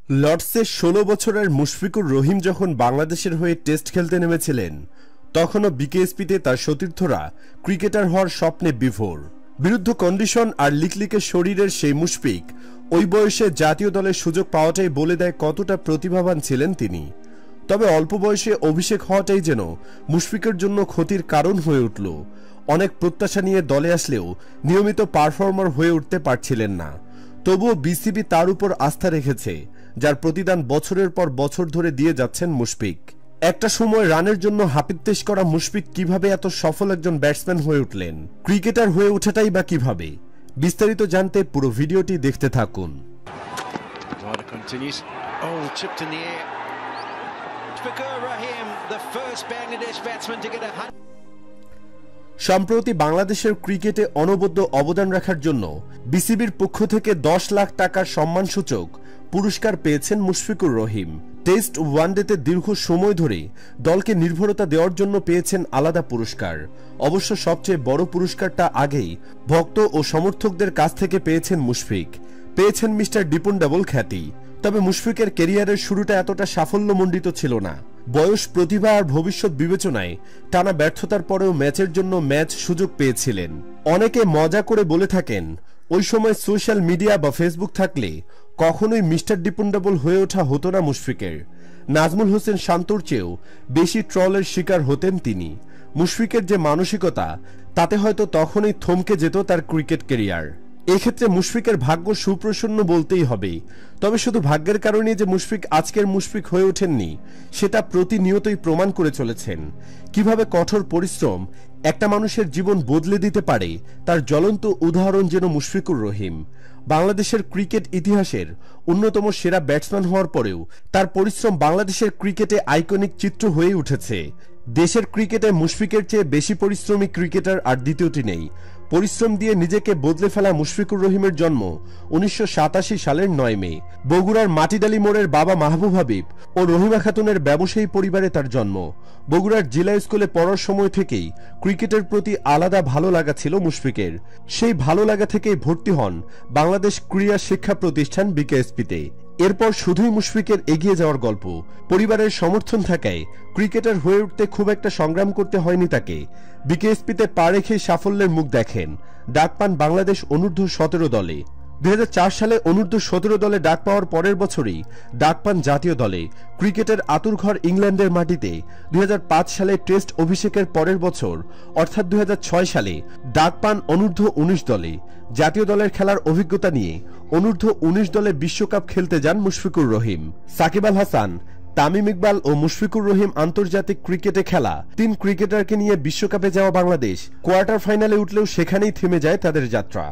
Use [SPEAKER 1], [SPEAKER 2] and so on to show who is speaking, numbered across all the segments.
[SPEAKER 1] লর্ডসে ১৬ বছরের মুশফিকুর রহিম যখন বাংলাদেশের হয়ে টেস্ট খেলতে নেমেছিলেন, তখনও বিকেএসপিতে তার সতীর্থরা ক্রিকেটার হওয়ার স্বপ্নে বিভোর। বিরুদ্ধ কন্ডিশন আর লিকলিকে শরীরের সেই মুশফিক ওই বয়সে জাতীয় দলের সুযোগ পাওয়াটাই বলে দেয় কতটা প্রতিভাবান ছিলেন তিনি। তবে অল্প বয়সে অভিষেক হওয়াটাই যেন মুশফিকের জন্য ক্ষতির কারণ হয়ে উঠল। অনেক প্রত্যাশা নিয়ে দলে আসলেও নিয়মিত পারফর্মার হয়ে উঠতে পারছিলেন না। তবুও বিসিবি তার উপর আস্থা রেখেছে, যার প্রতিদান বছরের পর বছর ধরে দিয়ে যাচ্ছেন মুশফিক। একটা সময় রানের জন্য হাপিত্তেশ করা মুশফিক কিভাবে এত সফল একজন ব্যাটসম্যান হয়ে উঠলেন, ক্রিকেটার হয়ে ওঠাটাই বা কিভাবে, বিস্তারিত জানতে পুরো ভিডিওটি দেখতে থাকুন। সম্প্রতি বাংলাদেশের ক্রিকেটে অনবদ্য অবদান রাখার জন্য বিসিবির পক্ষ থেকে ১০ লাখ টাকার সম্মানসূচক পুরস্কার পেয়েছেন মুশফিকুর রহিম। টেস্ট ওয়ানডেতে দীর্ঘ সময় ধরে দলকে নির্ভরতা দেওয়ার জন্য পেয়েছেন আলাদা পুরস্কার। অবশ্য সবচেয়ে বড় পুরস্কারটা আগেই ভক্ত ও সমর্থকদের কাছ থেকে পেয়েছেন মুশফিক। পেয়েছেন মিস্টার ডিপেন্ডেবল খ্যাতি। তবে মুশফিকের ক্যারিয়ারের শুরুটা এতটা সাফল্যমণ্ডিত ছিল না। বয়স, প্রতিভা আর ভবিষ্যৎ বিবেচনায় টানা ব্যর্থতার পরেও ম্যাচের জন্য ম্যাচ সুযোগ পেয়েছিলেন। অনেকে মজা করে বলে থাকেন, ওই সময় সোশ্যাল মিডিয়া বা ফেসবুক থাকলে কখনোই মিস্টার ডিপেন্ডেবল হয়ে ওঠা হতো না মুশফিকের। নাজমুল হোসেন শান্তর চেয়েও বেশি ট্রলের শিকার হতেন তিনি। মুশফিকের যে মানসিকতা, তাতে হয়তো তখনই থমকে যেত তার ক্রিকেট ক্যারিয়ার। এক্ষেত্রে মুশফিকের ভাগ্য সুপ্রসন্ন বলতেই হবে। তবে শুধু ভাগ্যের কারণে যে মুশফিক আজকের মুশফিক হয়ে ওঠেননি, সেটা প্রতিনিয়তই প্রমাণ করে চলেছেন। কিভাবে কঠোর পরিশ্রম একটা মানুষের জীবন বদলে দিতে পারে, তার জ্বলন্ত উদাহরণ যেন মুশফিকুর রহিম। বাংলাদেশের ক্রিকেট ইতিহাসের অন্যতম সেরা ব্যাটসম্যান হওয়ার পরেও তার পরিশ্রম বাংলাদেশের ক্রিকেটে আইকনিক চিত্র হয়ে উঠেছে। দেশের ক্রিকেটে মুশফিকের চেয়ে বেশি পরিশ্রমী ক্রিকেটার আর দ্বিতীয়টি নেই। পরিশ্রম দিয়ে নিজেকে বদলে ফেলা মুশফিকুর রহিমের জন্ম ১৯৮৭ সালের ৯ মে। বগুড়ার মাটিডালি মোড়ের বাবা মাহবুব হাবিব ও রহিমা খাতুনের ব্যবসায়ী পরিবারে তার জন্ম। বগুড়ার জেলা স্কুলে পড়ার সময় থেকেই ক্রিকেটের প্রতি আলাদা ভালো লাগা ছিল মুশফিকের। সেই ভালো লাগা থেকেই ভর্তি হন বাংলাদেশ ক্রীড়া শিক্ষা প্রতিষ্ঠান বিকেএসপিতে। এরপর শুধুই মুশফিকের এগিয়ে যাওয়ার গল্প। পরিবারের সমর্থন থাকায় ক্রিকেটার হয়ে উঠতে খুব একটা সংগ্রাম করতে হয়নি তাকে। বিকেএসপিতে পা রেখে সাফল্যের মুখ দেখেন। ডাক পান বাংলাদেশ অনূর্ধ্ব-১৭ দলে। ২০০৪ সালে অনূর্ধ্ব-১৭ দলে ডাক পাওয়ার পরের বছরই ডাক পান জাতীয় দলে। ক্রিকেটের আতুরঘর ইংল্যান্ডের মাটিতে ২০০৫ সালে টেস্ট অভিষেকের পরের বছর অর্থাৎ ২০০৬ সালে ডাক পান অনূর্ধ্ব-১৯ দলে। জাতীয় দলের খেলার অভিজ্ঞতা নিয়ে অনূর্ধ্ব-১৯ দলে বিশ্বকাপ খেলতে যান মুশফিকুর রহিম। সাকিব আল হাসান, তামিম ইকবাল ও মুশফিকুর রহিম আন্তর্জাতিক ক্রিকেটে খেলা ৩ ক্রিকেটারকে নিয়ে বিশ্বকাপে যাওয়া বাংলাদেশ কোয়ার্টার ফাইনালে উঠলেও সেখানেই থেমে যায় তাদের যাত্রা।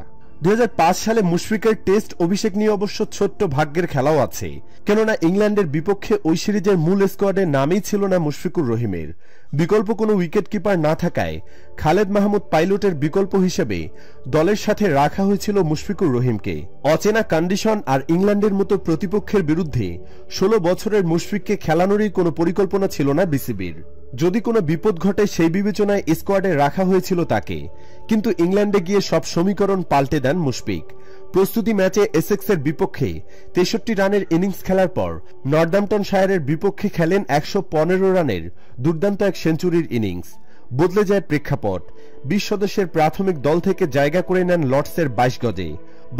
[SPEAKER 1] ২০০৫ সালে মুশফিকের টেস্ট অভিষেক নিয়ে অবশ্য ছোট্ট ভাগ্যের খেলাও আছে। কেননা ইংল্যান্ডের বিপক্ষে ওই সিরিজের মূল স্কোয়াডে নামই ছিল না মুশফিকুর রহিমের। বিকল্প কোনো উইকেট কিপার না থাকায় খালেদ মাহমুদ পাইলটের বিকল্প হিসেবে দলের সাথে রাখা হয়েছিল মুশফিকুর রহিমকে। অচেনা কন্ডিশন আর ইংল্যান্ডের মতো প্রতিপক্ষের বিরুদ্ধে ১৬ বছরের মুশফিককে খেলানোরই কোনো পরিকল্পনা ছিল না বিসিবির। যদি কোনো বিপদ ঘটে সেই বিবেচনায় স্কোয়াডে রাখা হয়েছিল তাকে। কিন্তু ইংল্যান্ডে গিয়ে সব সমীকরণ পাল্টে দেন মুশফিক। প্রস্তুতি ম্যাচে এসেক্সের বিপক্ষে ৬৩ রানের ইনিংস খেলার পর নর্দাম্পটনশায়ারের বিপক্ষে খেলেন ১১৫ রানের দুর্দান্ত এক সেঞ্চুরির ইনিংস। বদলে যায় প্রেক্ষাপট। ২০ সদস্যের প্রাথমিক দল থেকে জায়গা করে নেন লর্ডসের ২২ গজে।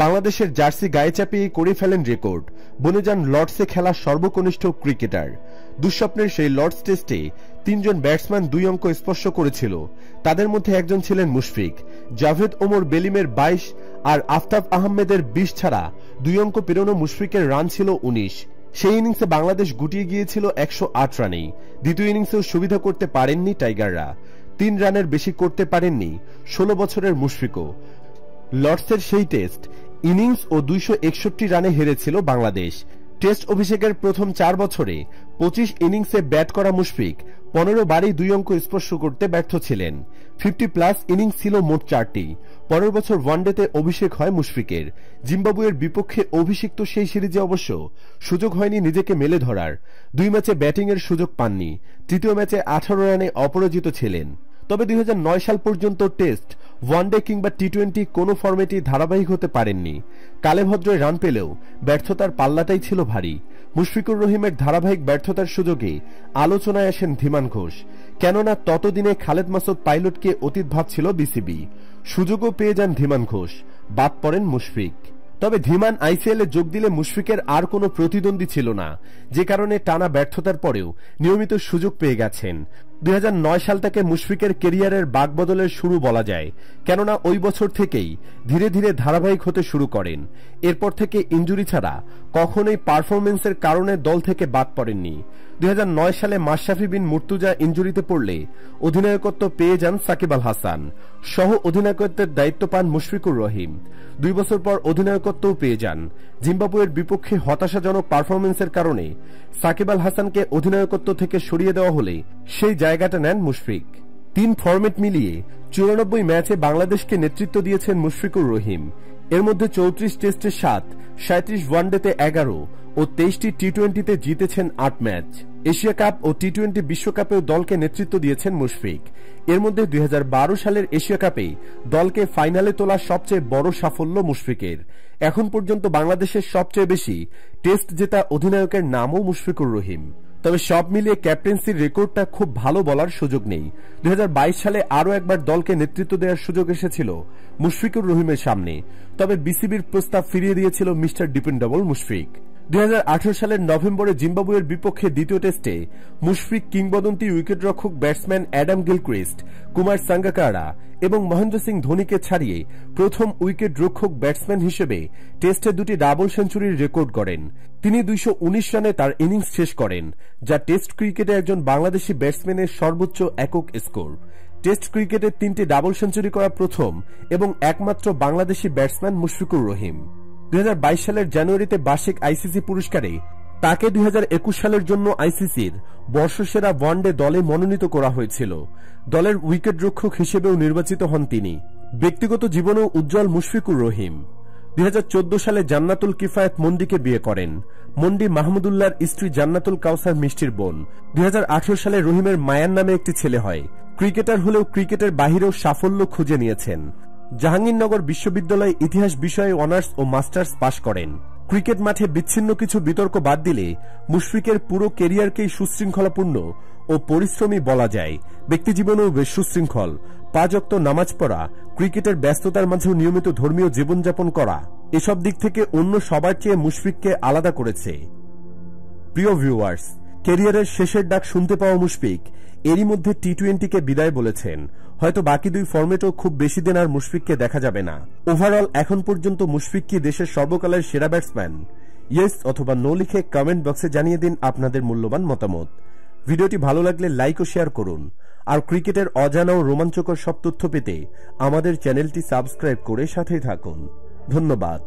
[SPEAKER 1] বাংলাদেশের জার্সি গায়ে চাপিয়ে করে ফেলেন রেকর্ড। বনে যান লর্ডসে খেলা সর্বকনিষ্ঠ ক্রিকেটার। দুঃস্বপ্নের সেই লর্ডস টেস্টে ৩ জন ব্যাটসম্যান ২ অঙ্ক স্পর্শ করেছিল। তাদের মধ্যে একজন ছিলেন মুশফিক। জাভেদ ওমর বেলিমের ২২ আর আফতাব আহমেদের ২০ ছাড়া ২ অঙ্ক পেরোনো মুশফিকের রান ছিল ১৯। সেই ইনিংসে বাংলাদেশ গুটিয়ে গিয়েছিল ১০৮ রানেই। দ্বিতীয় ইনিংসেও সুবিধা করতে পারেননি টাইগাররা। ৩ রানের বেশি করতে পারেননি ১৬ বছরের মুশফিকও। লর্ডসের সেই টেস্ট ইনিংস ও ২৬১ রানে হেরেছিল বাংলাদেশ। টেস্ট অভিষেকের প্রথম ৪ বছরে ২৫ ইনিংসে ব্যাট করা মুশফিক ১৫ বারই ২ অঙ্ক স্পর্শ করতে ব্যর্থ ছিলেন। 50+ ইনিংস ছিল মোট ৪টি। পরের বছর ওয়ানডেতে অভিষেক হয় মুশফিকের। জিম্বাবুয়ের বিপক্ষে অভিষিক্ত সেই সিরিজে অবশ্য সুযোগ হয়নি নিজেকে মেলে ধরার। ২ ম্যাচে ব্যাটিংয়ের সুযোগ পাননি। তৃতীয় ম্যাচে ১৮ রানে অপরাজিত ছিলেন। তবে ২০০৯ সাল পর্যন্ত টেস্ট ওয়ানডে কিংবা টি-20 কোনো ফরম্যাটই ধারাবাহিক হতে পারেননি। কালেভদ্রে রান পেলেও ব্যর্থতার পাল্লাটাই ছিল ভারী। মুশফিকুর রহিমের ধারাবাহিক ব্যর্থতার সুযোগে আলোচনায় আসেন ধীমান ঘোষ। কেননা ততদিনে খালেদ মাসুদ পাইলটকে অতীত ভাবছিল বিসিবি। সুযোগও পেয়ে যান ধীমান ঘোষ, বাদ পড়েন মুশফিক। তবে ধীমান আইসিএলে যোগ দিলে মুশফিকের আর কোনো প্রতিদ্বন্দ্বী ছিল না, যে কারণে টানা ব্যর্থতার পরেও নিয়মিত সুযোগ পেয়ে গেছেন। 2009 সাল থেকে মুশফিকের কেরিয়ারের বাগবদলের শুরু বলা যায়, কেননা ওই বছর থেকেই ধীরে ধীরে ধারাবাহিক হতে শুরু করেন। এরপর থেকে ইনজুরি ছাড়া কখনোই পারফরমেন্সের কারণে দল থেকে বাদ পড়েননি। 2009 সালে মাশরাফি বিন মুর্তজা ইনজুরিতে পড়লে অধিনায়কত্ব পেয়ে যান সাকিব আল হাসান, সহ অধিনায়কত্বের দায়িত্ব পান মুশফিকুর রহিম। 2 বছর পর অধিনায়কত্বও পেয়ে যান। জিম্বাবুয়ের বিপক্ষে হতাশাজনক পারফরমেন্সের কারণে সাকিব আল হাসানকে অধিনায়কত্ব থেকে সরিয়ে দেওয়া হলে সেই জায়গাটা নেন মুশফিক। 3 ফরম্যাট মিলিয়ে 94 ম্যাচে বাংলাদেশকে নেতৃত্ব দিয়েছেন মুশফিকুর রহিম। এর মধ্যে 34 টেস্টে 7, 37 ওয়ানডেতে 11 ও 23টি টি-20তে জিতেছেন 8 ম্যাচ। এশিয়া কাপ ও টি-20 বিশ্বকাপেও দলকে নেতৃত্ব দিয়েছেন মুশফিক। এর মধ্যে 2012 সালের এশিয়া কাপে দলকে ফাইনালে তোলা সবচেয়ে বড় সাফল্য মুশফিকের। এখন পর্যন্ত বাংলাদেশের সবচেয়ে বেশি টেস্ট জেতা অধিনায়কের নামও মুশফিকুর রহিম। তবে সব মিলিয়ে ক্যাপ্টেন্সির রেকর্ডটা খুব ভালো বলার সুযোগ নেই। 2022 সালে আরও একবার দলকে নেতৃত্ব দেওয়ার সুযোগ এসেছিল মুশফিকুর রহিমের সামনে, তবে বিসিবির প্রস্তাব ফিরিয়ে দিয়েছিল মিস্টার ডিপেন্ডেবল মুশফিক। 2018 সালের নভেম্বরে জিম্বাবুয়ের বিপক্ষে দ্বিতীয় টেস্টে মুশফিক কিংবদন্তি উইকেটরক্ষক batsman Adam Gilchrist, Kumar Sangakkara এবং মহেন্দ্র সিং ধোনিকে ছাড়িয়ে প্রথম উইকেট রক্ষক ব্যাটসম্যান হিসেবে টেস্টে 2টি ডাবল সেঞ্চুরির রেকর্ড গড়েন। তিনি 219 রানে তার ইনিংস শেষ করেন, যা টেস্ট ক্রিকেটে একজন বাংলাদেশি ব্যাটসম্যানের সর্বোচ্চ একক স্কোর। টেস্ট ক্রিকেটে 3টি ডাবল সেঞ্চুরি করা প্রথম এবং একমাত্র বাংলাদেশি ব্যাটসম্যান মুশফিকুর রহিম। 2022 সালের জানুয়ারিতে বার্ষিক আইসিসি পুরস্কারে তাকে 2021 সালের জন্য আইসিসির বর্ষসেরা ওয়ানডে দলে মনোনীত করা হয়েছিল। দলের উইকেট রক্ষক হিসেবেও নির্বাচিত হন তিনি। ব্যক্তিগত জীবনেও উজ্জ্বল মুশফিকুর রহিম। 2014 সালে জান্নাতুল কিফায়েত মন্ডিকে বিয়ে করেন। মন্ডি মাহমুদুল্লাহর স্ত্রী জান্নাতুল কাউসার মিষ্টির বোন। 2018 সালে রহিমের মায়ান নামে একটি ছেলে হয়। ক্রিকেটার হলেও ক্রিকেটের বাহিরেও সাফল্য খুঁজে নিয়েছেন। জাহাঙ্গীরনগর বিশ্ববিদ্যালয়ে ইতিহাস বিষয়ে অনার্স ও মাস্টার্স পাশ করেন। ক্রিকেট মাঠে বিচ্ছিন্ন কিছু বিতর্ক বাদ দিলে মুশফিকের পুরো কেরিয়ারকেই সুশৃঙ্খলাপূর্ণ ও পরিশ্রমী বলা যায়। ব্যক্তিজীবনেও বেশ সুশৃঙ্খল। 5 ওয়াক্ত নামাজ পড়া, ক্রিকেটের ব্যস্ততার মাঝেও নিয়মিত ধর্মীয় জীবনযাপন করা, এসব দিক থেকে অন্য সবার চেয়ে মুশফিককে আলাদা করেছে। প্রিয় ভিউয়ার্স, ক্যারিয়ারের শেষের ডাক শুনতে পাওয়া মুশফিক এরই মধ্যে টি-20কে বিদায় বলেছেন। হয়তো বাকি 2 ফরম্যাটও খুব বেশি দিন আর মুশফিককে দেখা যাবে না। ওভারঅল এখন পর্যন্ত মুশফিক কি দেশের সর্বকালের সেরা ব্যাটসম্যান? ইয়েস অথবা নো লিখে কমেন্ট বক্সে জানিয়ে দিন আপনাদের মূল্যবান মতামত। ভিডিওটি ভালো লাগলে লাইক ও শেয়ার করুন। আর ক্রিকেটের অজানা ও রোমাঞ্চকর সব তথ্য পেতে আমাদের চ্যানেলটি সাবস্ক্রাইব করে সাথেই থাকুন। ধন্যবাদ।